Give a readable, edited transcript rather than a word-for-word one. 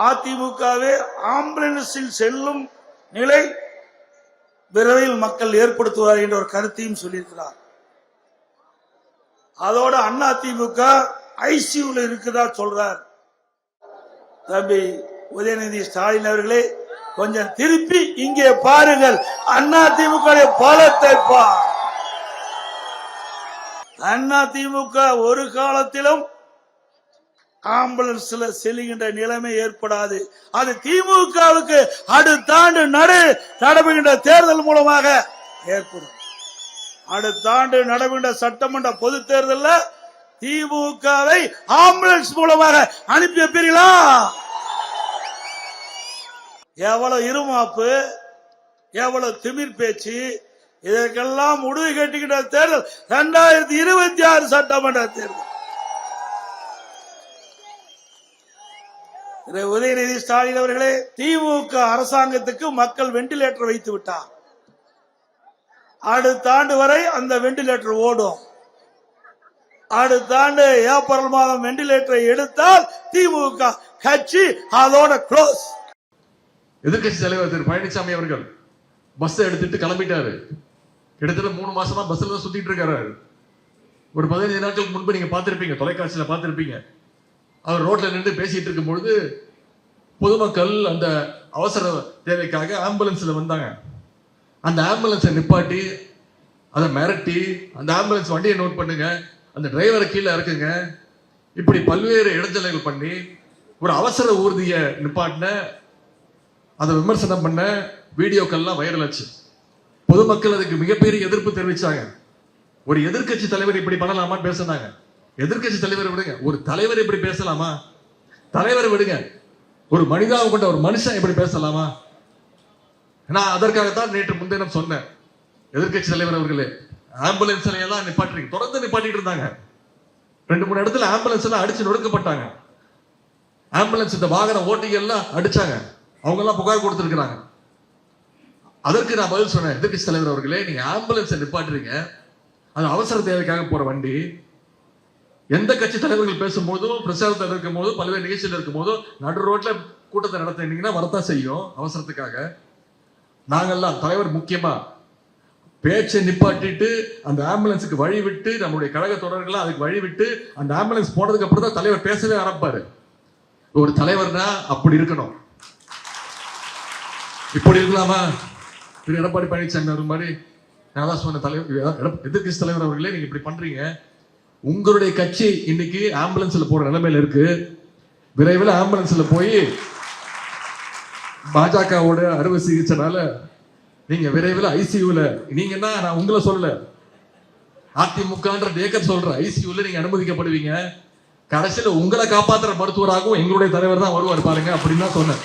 அதிமுகவே ஆம்புலன்ஸில் செல்லும் நிலை விரைவில் மக்கள் ஏற்படுத்துவார் என்ற ஒரு கருத்தையும் சொல்லியிருக்கிறார். அதோட அதிமுக ஐசியூல இருக்குதா சொல்றார். தம்பி உதயநிதி ஸ்டாலின் அவர்களே, கொஞ்சம் திருப்பி இங்கே பாருங்கள். அதிமுக பலத்தை அதிமுக ஒரு காலத்திலும் ஆம்புலன்ஸ்ல செல்லுகின்ற நிலைமை ஏற்படாது. அது திமுகவுக்கு அடுத்த ஆண்டு நடைபெறுகின்ற தேர்தல் மூலமாக ஏற்படும். அடுத்த ஆண்டு நடைபெறுகின்ற சட்டமன்ற பொது தேர்தலில் திமுகவை ஆம்புலன்ஸ் மூலமாக அனுப்பி வைப்பீர்களா? எவ்வளவு இருமாப்பு, எவ்வளவு திமிர் பேச்சு! இதற்கெல்லாம் முடிவு கட்டுகின்ற தேர்தல் 2026 சட்டமன்ற தேர்தல். உதயநிதி ஸ்டாலின் அவர்களே, திமுக அரசாங்கத்துக்கு மக்கள் வெண்டிலேட்டர் வைத்து விட்டார். அடுத்த ஆண்டு வரை அந்த வெண்டிலேட்டர் ஓடும். அடுத்த ஆண்டு ஏப்ரல் மாதம் வெண்டிலேட்டரை எடுத்தால் திமுக கட்சி அதோட க்ளோஸ். எதிர்கட்சி தலைவர் திரு பழனிசாமி அவர்கள் பஸ் எடுத்துட்டு கிளம்பிட்டாரு. கிட்டத்தட்ட 3 மாசமா பஸ்ல தான் சுத்திட்டு இருக்காரு. ஒரு 15 நாட்களுக்கு முன்பு நீங்க பார்த்திருப்பீங்க, தொலைக்காட்சியில பார்த்திருப்பீங்க. அவர் ரோட்ல நின்று பேசிட்டு இருக்கும் பொழுது பொதுமக்கள் அந்த அவசர தேவைக்காக ஆம்புலன்ஸ்ல வந்தாங்க. அந்த ஆம்புலன்ஸை நிப்பாட்டி அதை மிரட்டி அந்த ஆம்புலன்ஸ் வண்டியை நோட் பண்ணுங்க, அந்த டிரைவரை கீழே இறக்குங்க, இப்படி பல்வேறு இடைஞ்சல்கள் பண்ணி ஒரு அவசர ஊர்தியை நிப்பாட்டின, அதை விமர்சனம் பண்ண வீடியோக்கள்லாம் வைரல் ஆச்சு. பொதுமக்கள் அதுக்கு மிகப்பெரிய எதிர்ப்பு தெரிவிச்சாங்க. ஒரு எதிர்கட்சி தலைவர் இப்படி பண்ணலாமான்னு பேசினாங்க. எதிர்கட்சி தலைவர் விடுங்க, ஒரு தலைவர் இப்படி பேசலாமா? தலைவர் விடுங்க, ஒரு மனிதாவை கொண்ட ஒரு மனுஷன் இப்படி பேசலாமா? நான் அதற்காகத்தான் நேற்று முன்தினம் சொன்னேன். எதிர்கட்சி தலைவர் அவர்களே, ஆம்புலன்ஸ் எல்லாம் நிப்பாட்டுறீங்க, தொடர்ந்து நிப்பாட்டிட்டு இருந்தாங்க. 2-3 இடத்துல ஆம்புலன்ஸ் எல்லாம் அடிச்சு நொடுக்கப்பட்டாங்க. ஆம்புலன்ஸ் இந்த வாகன ஓட்டிகள் எல்லாம் அடிச்சாங்க. அவங்க எல்லாம் புகார் கொடுத்திருக்கிறாங்க. அதற்கு நான் பதில் சொன்னேன், எதிர்கட்சி தலைவர் அவர்களே, நீங்க ஆம்புலன்ஸ் நிப்பாட்டுறீங்க, அது அவசர தேவைக்காக போற வண்டி. எந்த கட்சி தலைவர்கள் பேசும்போதும், பிரச்சாரத்தில் இருக்கும் போதும், பல்வேறு நிகழ்ச்சியில் இருக்கும் போதும் நடு ரோட்ல கூட்டத்தை நடத்தினீங்கன்னா வரத்தான் செய்யும் அவசரத்துக்காக. நாங்கெல்லாம் தலைவர் முக்கியமா பேச்சை நிப்பாட்டிட்டு அந்த ஆம்புலன்ஸுக்கு வழி விட்டு, நம்முடைய கழக தொடர்கள் அதுக்கு வழி விட்டு அந்த ஆம்புலன்ஸ் போனதுக்கு அப்புறம் தான் தலைவர் பேசவே ஆரம்பிப்பாரு. ஒரு தலைவர்னா அப்படி இருக்கணும். இப்படி இருக்கலாமா? திரு எடப்பாடி பழனிசாமி அவர் மாதிரி நான் தான் சொன்ன தலைவர், எதிர்கட்சி தலைவர் அவர்களே, நீங்க இப்படி பண்றீங்க. உங்களுடைய கட்சி இன்னைக்கு ஆம்புலன்ஸ்ல போற நிலைமையில இருக்கு. விரைவில் ஆம்புலன்ஸ்ல போய் பாஜகவோட அறுவை சிகிச்சைனால நீங்க விரைவில் ஐசியூல, நீங்கன்னா நான் உங்களை சொல்லல, அதிமுகன்ற தேக்கர் சொல்ற ஐசியூல நீங்க அனுமதிக்கப்படுவீங்க. கடைசியில உங்களை காப்பாற்றுற மருத்துவராகவும் எங்களுடைய தலைவர் தான் வருவார் பாருங்க அப்படின்னு தான் சொன்னேன்.